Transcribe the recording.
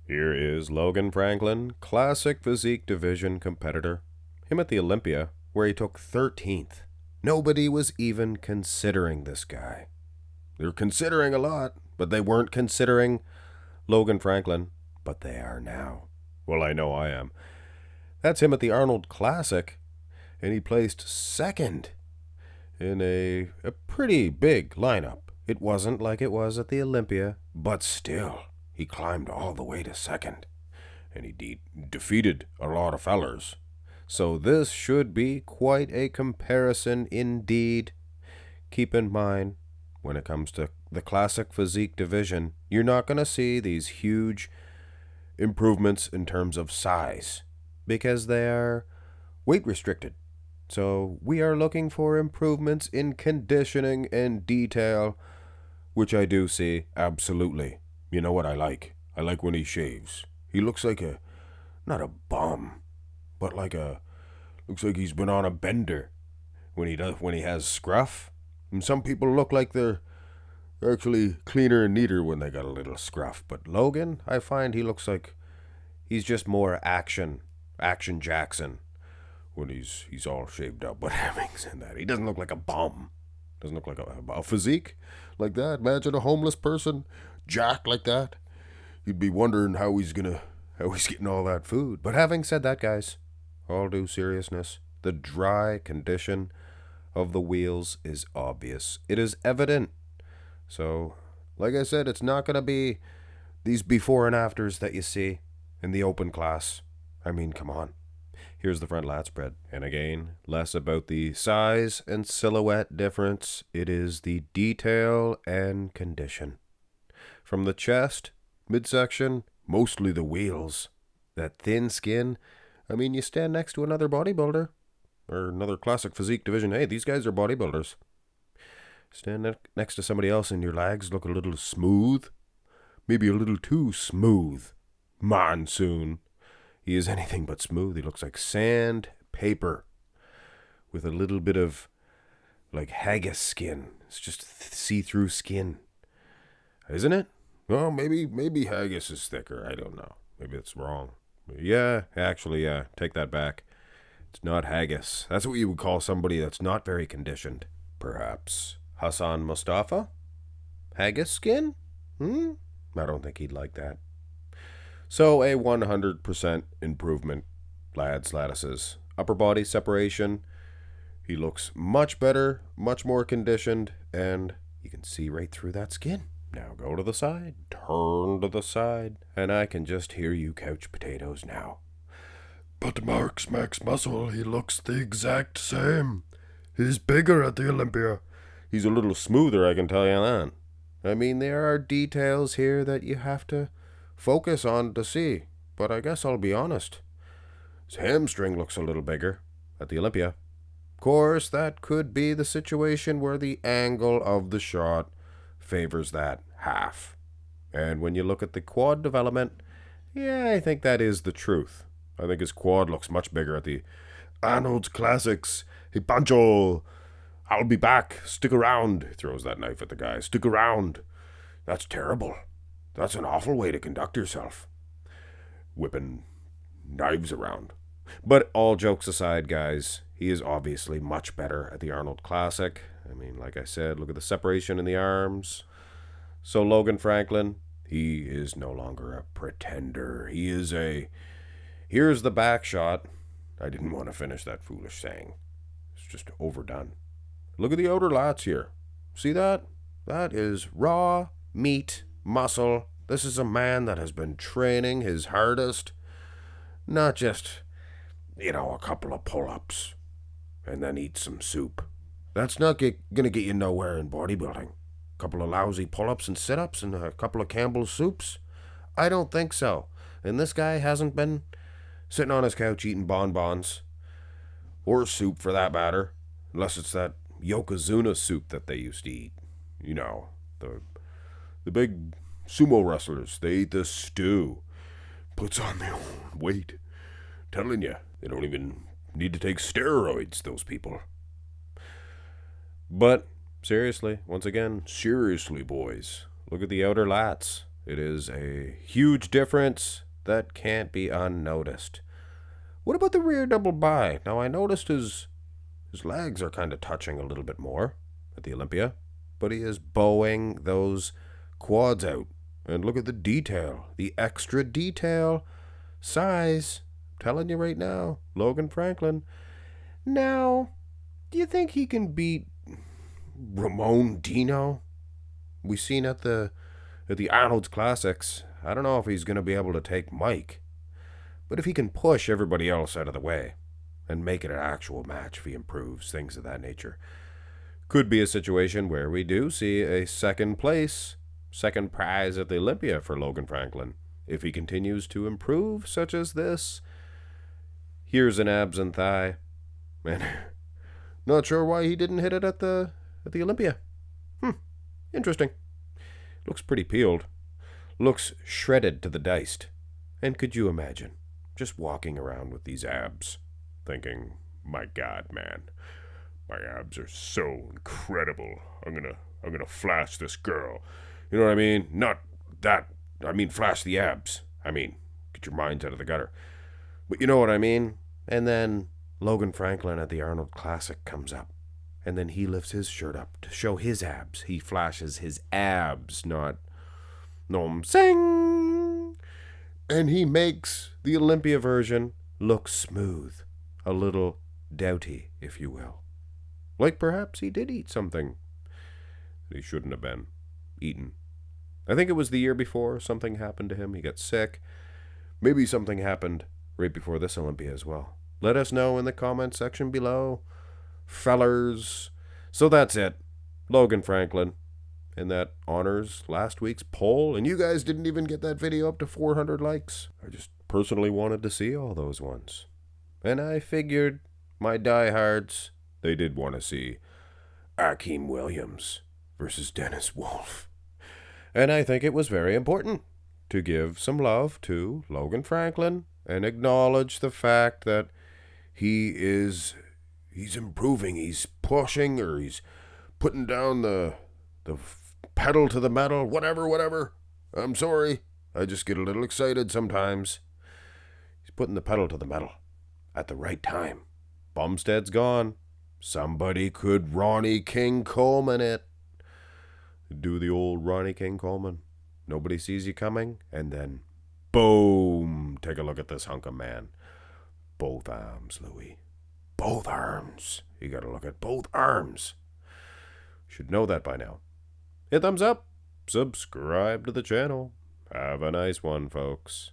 Here is Logan Franklin, classic physique division competitor. Him at the Olympia, where he took 13th. Nobody was even considering this guy. They were considering a lot, but they weren't considering Logan Franklin, but they are now. Well, I know I am. That's him at the Arnold Classic, and he placed second in a pretty big lineup. It wasn't like it was at the Olympia, but still, he climbed all the way to second, and he defeated a lot of fellers. So this should be quite a comparison indeed. Keep in mind, when it comes to the classic physique division, you're not going to see these huge improvements in terms of size because they are weight restricted. So we are looking for improvements in conditioning and detail, which I do see, absolutely. You know what I like? I like when he shaves. He looks like not a bum, but looks like he's been on a bender when he has scruff. And some people look like they're actually cleaner and neater when they got a little scruff. But Logan, I find he looks like he's just more action Jackson when he's all shaved up. But having said that, he doesn't look like a bum. Doesn't look like a physique like that. Imagine a homeless person jacked like that. You'd be wondering how he's getting all that food. But having said that, guys, all due seriousness, the dry condition of the wheels is obvious. It is evident. So, like I said, it's not going to be these before and afters that you see in the open class. I mean, come on. Here's the front lat spread. And again, less about the size and silhouette difference. It is the detail and condition. From the chest, midsection, mostly the wheels. That thin skin. I mean, you stand next to another bodybuilder or another classic physique division. Hey, these guys are bodybuilders. Stand next to somebody else and your legs look a little smooth. Maybe a little too smooth. Monsoon. He is anything but smooth. He looks like sandpaper with a little bit of like haggis skin. It's just see-through skin. Isn't it? Well, maybe haggis is thicker. I don't know. Maybe it's wrong. Yeah, actually, take that back. It's not haggis. That's what you would call somebody that's not very conditioned. Perhaps Hassan Mustafa? Haggis skin? I don't think he'd like that. So a 100% improvement, lads, lattices. Upper body separation. He looks much better, much more conditioned, and you can see right through that skin. Now go to the side, turn to the side, and I can just hear you couch potatoes now. But Mark's Max Muscle, he looks the exact same. He's bigger at the Olympia. He's a little smoother, I can tell you that. I mean, there are details here that you have to focus on to see, but I guess I'll be honest. His hamstring looks a little bigger at the Olympia. Of course, that could be the situation where the angle of the shot favors that half. And when you look at the quad development, yeah, I think that is the truth. I think his quad looks much bigger at the Arnold Classics. Hey, Pancho, I'll be back. Stick around. He throws that knife at the guy. Stick around. That's terrible. That's an awful way to conduct yourself. Whipping knives around. But all jokes aside, guys, he is obviously much better at the Arnold Classic. I mean, like I said, look at the separation in the arms. So Logan Franklin, he is no longer a pretender. He is here's the back shot. I didn't want to finish that foolish saying. It's just overdone. Look at the outer lats here. See that? That is raw meat, muscle. This is a man that has been training his hardest. Not just, a couple of pull-ups and then eat some soup. That's not going to get you nowhere in bodybuilding. A couple of lousy pull-ups and sit-ups and a couple of Campbell's soups? I don't think so. And this guy hasn't been sitting on his couch eating bonbons. Or soup, for that matter. Unless it's that Yokozuna soup that they used to eat. The big sumo wrestlers, they eat the stew. Puts on their own weight. Telling you, they don't even need to take steroids, those people. But, seriously, once again, seriously, boys, look at the outer lats. It is a huge difference that can't be unnoticed. What about the rear double bi? Now, I noticed his legs are kind of touching a little bit more at the Olympia, but he is bowing those quads out. And look at the detail, the extra detail, size. I'm telling you right now, Logan Franklin. Now, do you think he can beat Ramon Dino? We seen at the Arnold Classics. I don't know if he's going to be able to take Mike, but if he can push everybody else out of the way and make it an actual match, if he improves, things of that nature, could be a situation where we do see a second prize at the Olympia for Logan Franklin. If he continues to improve, such as this, here's an abs and thigh. Man, not sure why he didn't hit it at the Olympia. Interesting. Looks pretty peeled. Looks shredded to the diced. And could you imagine just walking around with these abs, thinking, my God, man, my abs are so incredible. I'm gonna flash this girl. You know what I mean? Not that. I mean, flash the abs. I mean, get your minds out of the gutter. But you know what I mean? And then Logan Franklin at the Arnold Classic comes up. And then he lifts his shirt up to show his abs. He flashes his abs, not nom sing. And he makes the Olympia version look smooth. A little doughty, if you will. Like perhaps he did eat something that he shouldn't have been eaten. I think it was the year before something happened to him. He got sick. Maybe something happened right before this Olympia as well. Let us know in the comment section below, fellers. So that's it. Logan Franklin. And that honors last week's poll. And you guys didn't even get that video up to 400 likes. I just personally wanted to see all those ones. And I figured my diehards, they did want to see Akeem Williams versus Dennis Wolf. And I think it was very important to give some love to Logan Franklin and acknowledge the fact that he's improving, he's pushing, or he's putting down the pedal to the metal, whatever. I'm sorry. I just get a little excited sometimes. He's putting the pedal to the metal at the right time. Bumstead's gone. Somebody could Ronnie King Coleman it. Do the old Ronnie King Coleman. Nobody sees you coming, and then boom. Take a look at this hunk of man. Both arms, Louis. Both arms. You gotta look at both arms. Should know that by now. Hit thumbs up. Subscribe to the channel. Have a nice one, folks.